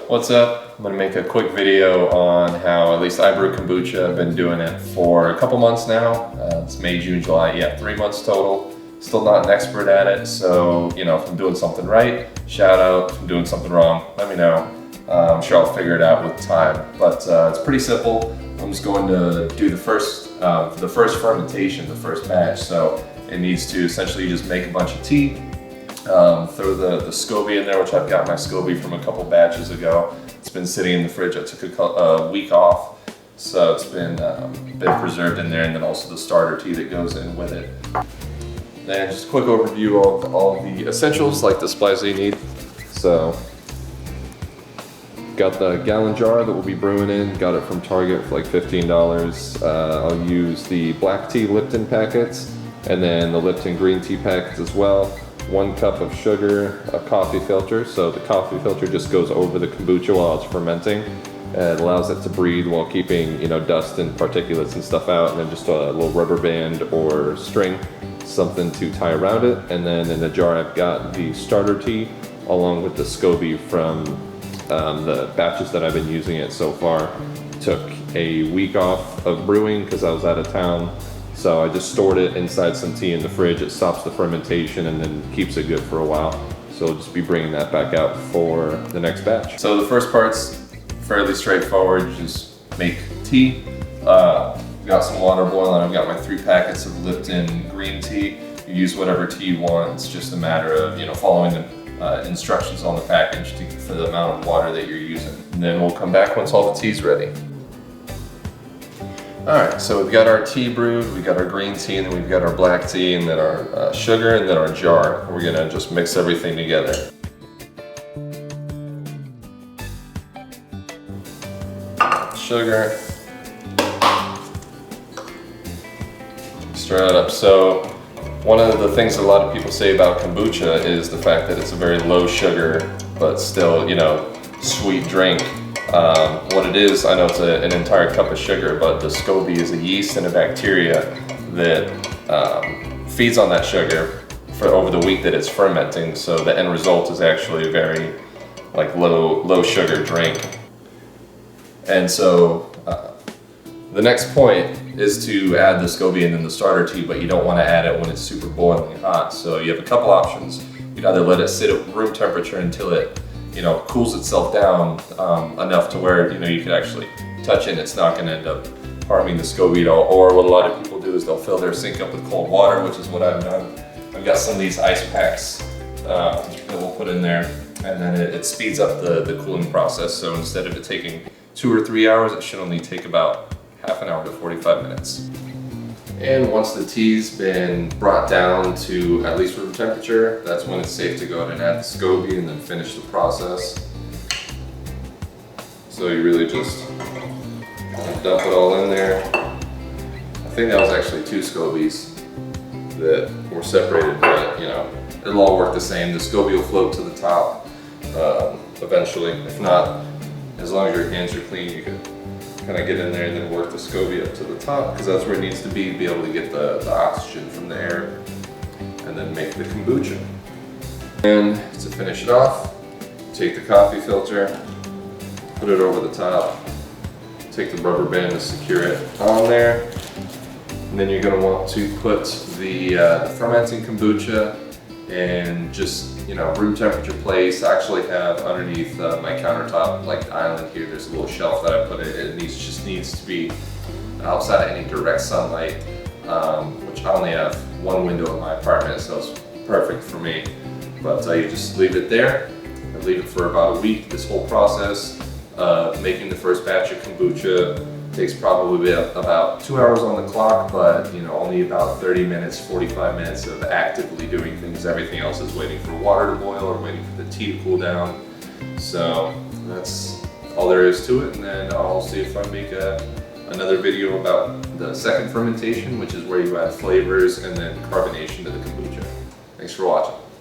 What's up? I'm gonna make a quick video on how at least I brew kombucha. I've been doing it for a couple months now. It's May, June, July, yeah, 3 months total. Still not an expert at it, so if I'm doing something right, shout out. If I'm doing something wrong, let me know. I'm sure I'll figure it out with time, but it's pretty simple. I'm just going to do the first fermentation, the first batch. So it needs to essentially just make a bunch of tea, throw the SCOBY in there, which I've got my SCOBY from a couple batches ago. It's been sitting in the fridge. I took a week off, so it's been preserved in there, and then also the starter tea that goes in with it. And just a quick overview of all the essentials, like the supplies that you need. So, got the gallon jar that we'll be brewing in. Got it from Target for like $15. I'll use the black tea Lipton packets, and then the Lipton green tea packets as well. 1 cup of sugar, a coffee filter. So the coffee filter just goes over the kombucha while it's fermenting. It allows it to breathe while keeping, dust and particulates and stuff out. And then just a little rubber band or string, something to tie around it. And then in the jar, I've got the starter tea along with the SCOBY from the batches that I've been using it so far. Took a week off of brewing because I was out of town. So I just stored it inside some tea in the fridge. It stops the fermentation and then keeps it good for a while. So I'll just be bringing that back out for the next batch. So the first part's fairly straightforward. Just make tea. Got some water boiling. I've got my 3 packets of Lipton green tea. You use whatever tea you want. It's just a matter of following the instructions on the package for the amount of water that you're using. And then we'll come back once all the tea's ready. Alright, so we've got our tea brewed, we've got our green tea, and then we've got our black tea, and then our sugar, and then our jar. We're gonna just mix everything together. Sugar. Stir it up. So one of the things that a lot of people say about kombucha is the fact that it's a very low sugar, but still, sweet drink. What it is, I know it's an entire cup of sugar, but the SCOBY is a yeast and a bacteria that feeds on that sugar for over the week that it's fermenting. So the end result is actually a very low sugar drink. And so the next point is to add the SCOBY and then the starter tea, but you don't want to add it when it's super boiling hot. So you have a couple options. You can either let it sit at room temperature until it cools itself down enough to where you can actually touch it and it's not going to end up harming the SCOBY at all. Or what a lot of people do is they'll fill their sink up with cold water, which is what I've done. I've got some of these ice packs that we'll put in there, and then it speeds up the cooling process. So instead of it taking 2 or 3 hours, it should only take about half an hour to 45 minutes. And once the tea's been brought down to at least room temperature, that's when it's safe to go ahead and add the SCOBY and then finish the process. So you really just dump it all in there. I think that was actually 2 SCOBYs that were separated, but it'll all work the same. The SCOBY will float to the top eventually. If not, as long as your hands are clean, you can kind of get in there and then work the SCOBY up to the top, because that's where it needs to be able to get the oxygen from the air, and then make the kombucha. And to finish it off, take the coffee filter, put it over the top, take the rubber band to secure it on there, and then you're going to want to put the fermenting kombucha in just room temperature place. I actually have underneath my countertop, like the island here, there's a little shelf that I put it. It just needs to be outside of any direct sunlight, which I only have 1 window in my apartment, so it's perfect for me. But you just leave it there and leave it for about a week. This whole process of making the first batch of kombucha takes probably about 2 hours on the clock, but only about 30 minutes, 45 minutes of actively doing things. Everything else is waiting for water to boil or waiting for the tea to cool down. So that's all there is to it, and then I'll see if I make another video about the second fermentation, which is where you add flavors and then carbonation to the kombucha. Thanks for watching.